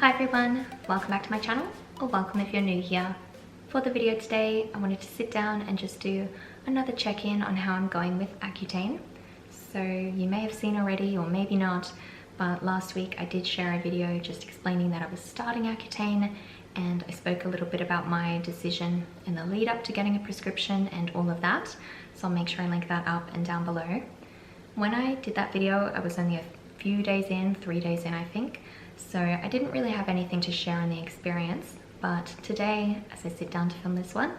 Hi everyone, welcome back to my channel, or welcome if you're new here. For the video today, I wanted to sit down and just do another check-in on how I'm going with Accutane. So you may have seen already, or maybe not, but last week I did share a video just explaining that I was starting Accutane, and I spoke a little bit about my decision in the lead up to getting a prescription and all of that. So I'll make sure I link that up and down below. When I did that video, I was only a few days in, 3 days in I think, so I didn't really have anything to share on the experience. But today, as I sit down to film this one,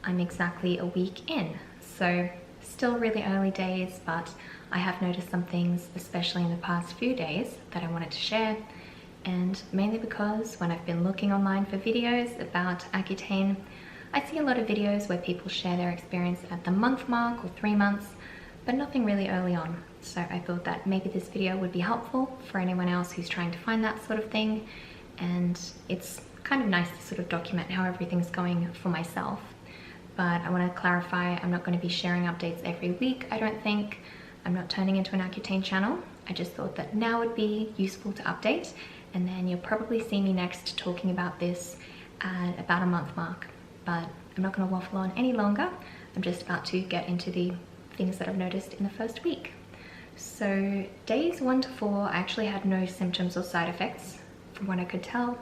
I'm exactly a week in. So still really early days, but I have noticed some things, especially in the past few days, that I wanted to share. And mainly because when I've been looking online for videos about Accutane, I see a lot of videos where people share their experience at the month mark or 3 months, but nothing really early on. So I thought that maybe this video would be helpful for anyone else who's trying to find that sort of thing. And it's kind of nice to sort of document how everything's going for myself. But I want to clarify, I'm not going to be sharing updates every week, I don't think. I'm not turning into an Accutane channel. I just thought that now would be useful to update, and then you'll probably see me next talking about this at about a month mark. But I'm not going to waffle on any longer. I'm just about to get into the things that I've noticed in the first week. So days 1 to 4, I actually had no symptoms or side effects from what I could tell.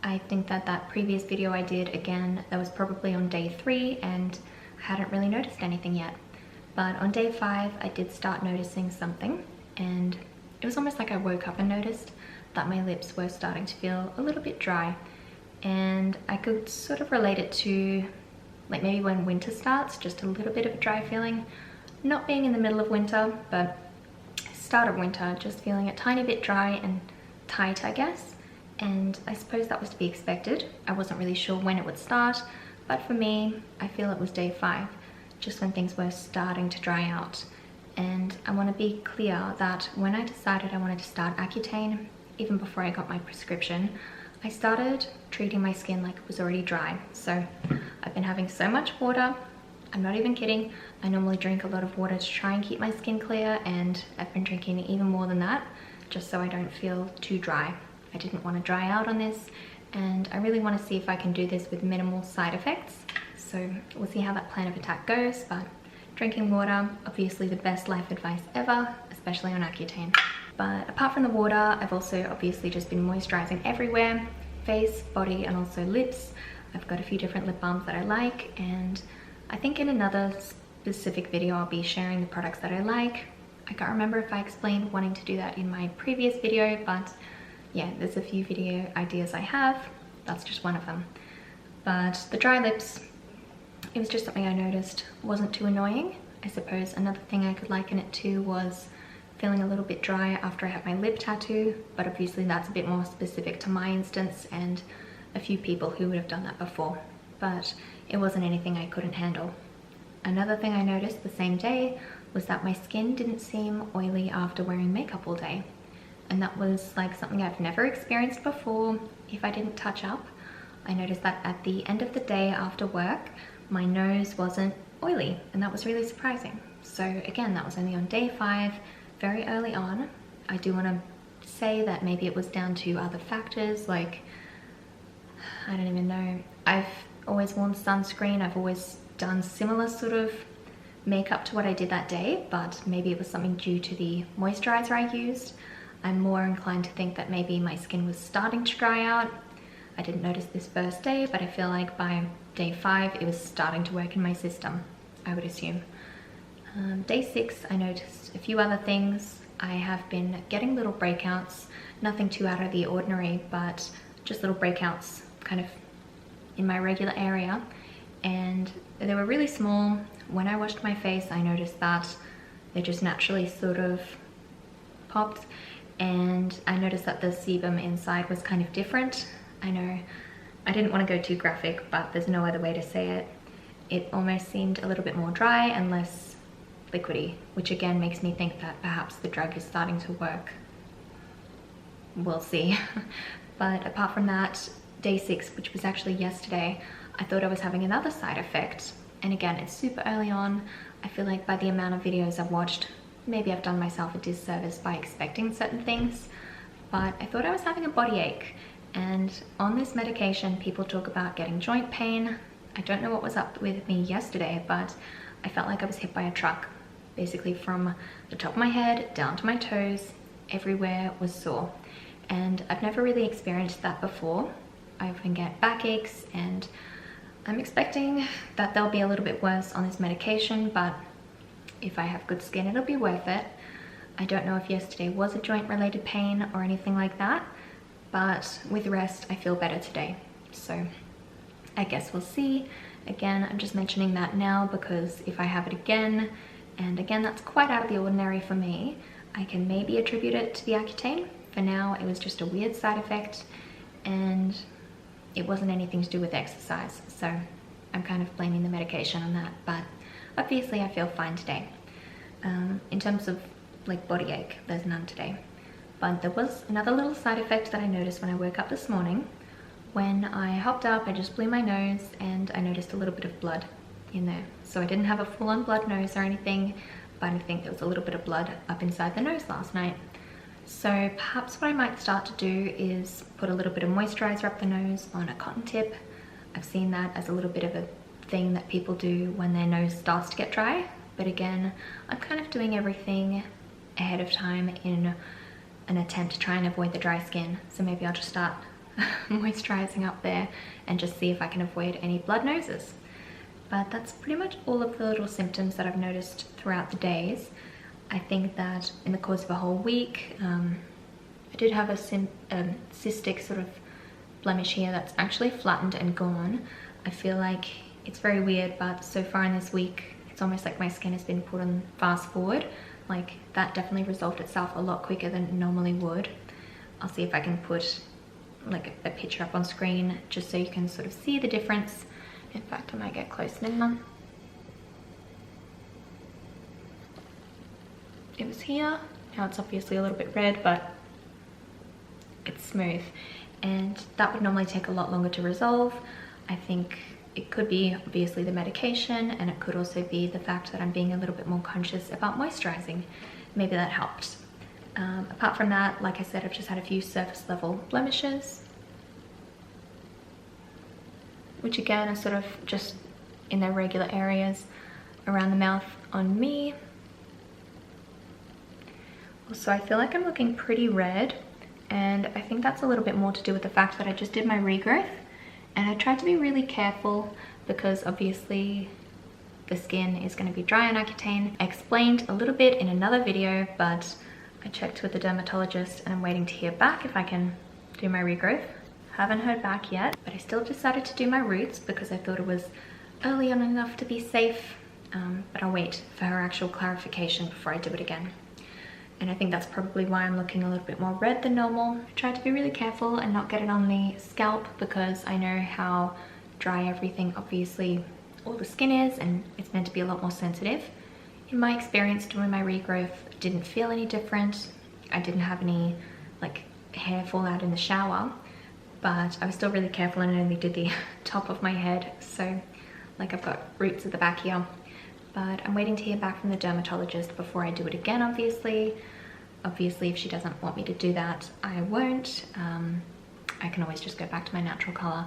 I think that that previous video I did, again, that was probably on day 3 and I hadn't really noticed anything yet. But on day 5, I did start noticing something, and it was almost like I woke up and noticed that my lips were starting to feel a little bit dry. And I could sort of relate it to like maybe when winter starts, just a little bit of a dry feeling. Not being in the middle of winter, but start of winter, just feeling a tiny bit dry and tight, I guess. And I suppose that was to be expected. I wasn't really sure when it would start, but for me, I feel it was day 5, just when things were starting to dry out. And I want to be clear that when I decided I wanted to start Accutane, even before I got my prescription, I started treating my skin like it was already dry. So I've been having so much water, I'm not even kidding. I normally drink a lot of water to try and keep my skin clear, and I've been drinking even more than that, just so I don't feel too dry. I didn't want to dry out on this, and I really want to see if I can do this with minimal side effects. So we'll see how that plan of attack goes, but drinking water, obviously the best life advice ever, especially on Accutane. But apart from the water, I've also obviously just been moisturizing everywhere, face, body, and also lips. I've got a few different lip balms that I like, and I think in another specific video I'll be sharing the products that I like. I can't remember if I explained wanting to do that in my previous video, but yeah, there's a few video ideas I have. That's just one of them. But the dry lips, it was just something I noticed wasn't too annoying. I suppose another thing I could liken it to was feeling a little bit dry after I had my lip tattoo, but obviously that's a bit more specific to my instance and a few people who would have done that before. But it wasn't anything I couldn't handle. Another thing I noticed the same day was that my skin didn't seem oily after wearing makeup all day. And that was like something I've never experienced before. If I didn't touch up, I noticed that at the end of the day after work, my nose wasn't oily, and that was really surprising. So again, that was only on day 5, very early on. I do want to say that maybe it was down to other factors, like, I don't even know. I've always worn sunscreen. I've always done similar sort of makeup to what I did that day, but maybe it was something due to the moisturizer I used. I'm more inclined to think that maybe my skin was starting to dry out. I didn't notice this first day, but I feel like by day 5 it was starting to work in my system, I would assume. Day 6 I noticed a few other things. I have been getting little breakouts, nothing too out of the ordinary, but just little breakouts kind of in my regular area, and they were really small. When I washed my face, I noticed that they just naturally sort of popped, and I noticed that the sebum inside was kind of different. I know I didn't want to go too graphic, but there's no other way to say it. It almost seemed a little bit more dry and less liquidy, which again makes me think that perhaps the drug is starting to work. We'll see. But apart from that, day 6, which was actually yesterday, I thought I was having another side effect. And again, it's super early on. I feel like by the amount of videos I've watched, maybe I've done myself a disservice by expecting certain things. But I thought I was having a body ache, And on this medication, people talk about getting joint pain. I don't know what was up with me yesterday, but I felt like I was hit by a truck. Basically from the top of my head down to my toes, everywhere was sore. And I've never really experienced that before. I often get backaches, and I'm expecting that they'll be a little bit worse on this medication, but if I have good skin, it'll be worth it. I don't know if yesterday was a joint related pain or anything like that, but with rest, I feel better today. So I guess we'll see. Again, I'm just mentioning that now because if I have it again, and again, that's quite out of the ordinary for me, I can maybe attribute it to the Accutane. For now, it was just a weird side effect, and it wasn't anything to do with exercise. So I'm kind of blaming the medication on that, but obviously I feel fine today. In terms of like body ache, there's none today. But there was another little side effect that I noticed when I woke up this morning. When I hopped up, I just blew my nose and I noticed a little bit of blood in there. So I didn't have a full-on blood nose or anything, but I think there was a little bit of blood up inside the nose last night. So perhaps what I might start to do is put a little bit of moisturizer up the nose on a cotton tip. I've seen that as a little bit of a thing that people do when their nose starts to get dry. But again, I'm kind of doing everything ahead of time in an attempt to try and avoid the dry skin. So maybe I'll just start moisturizing up there and just see if I can avoid any blood noses. But that's pretty much all of the little symptoms that I've noticed throughout the days. I think that in the course of a whole week, I did have a cystic sort of blemish here that's actually flattened and gone. I feel like it's very weird, but so far in this week, it's almost like my skin has been put on fast forward. Like that definitely resolved itself a lot quicker than it normally would. I'll see if I can put like a picture up on screen just so you can sort of see the difference. In fact, I might get close in. It was here. Now it's obviously a little bit red, but it's smooth. And that would normally take a lot longer to resolve. I think it could be obviously the medication, and it could also be the fact that I'm being a little bit more conscious about moisturizing. Maybe that helped. Apart from that, like I said, I've just had a few surface level blemishes, which again are sort of just in their regular areas around the mouth on me. Also, I feel like I'm looking pretty red, and I think that's a little bit more to do with the fact that I just did my regrowth. And I tried to be really careful because obviously the skin is going to be dry on Accutane. I explained a little bit in another video, but I checked with the dermatologist and I'm waiting to hear back if I can do my regrowth. Haven't heard back yet, but I still decided to do my roots because I thought it was early on enough to be safe. But I'll wait for her actual clarification before I do it again. And I think that's probably why I'm looking a little bit more red than normal. I tried to be really careful and not get it on the scalp because I know how dry everything, obviously all the skin is, and it's meant to be a lot more sensitive. In my experience doing my regrowth, it didn't feel any different. I didn't have any like hair fall out in the shower, but I was still really careful and I only did the top of my head. So like I've got roots at the back here. But I'm waiting to hear back from the dermatologist before I do it again, obviously. Obviously, if she doesn't want me to do that, I won't. I can always just go back to my natural color.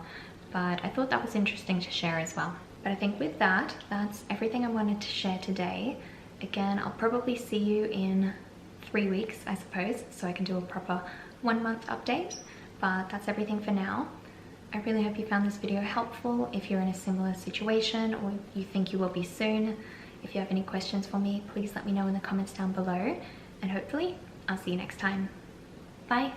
But I thought that was interesting to share as well. But I think with that, that's everything I wanted to share today. Again, I'll probably see you in 3 weeks, I suppose, so I can do a proper 1 month update. But that's everything for now. I really hope you found this video helpful. If you're in a similar situation or you think you will be soon, if you have any questions for me, please let me know in the comments down below, and hopefully I'll see you next time. Bye.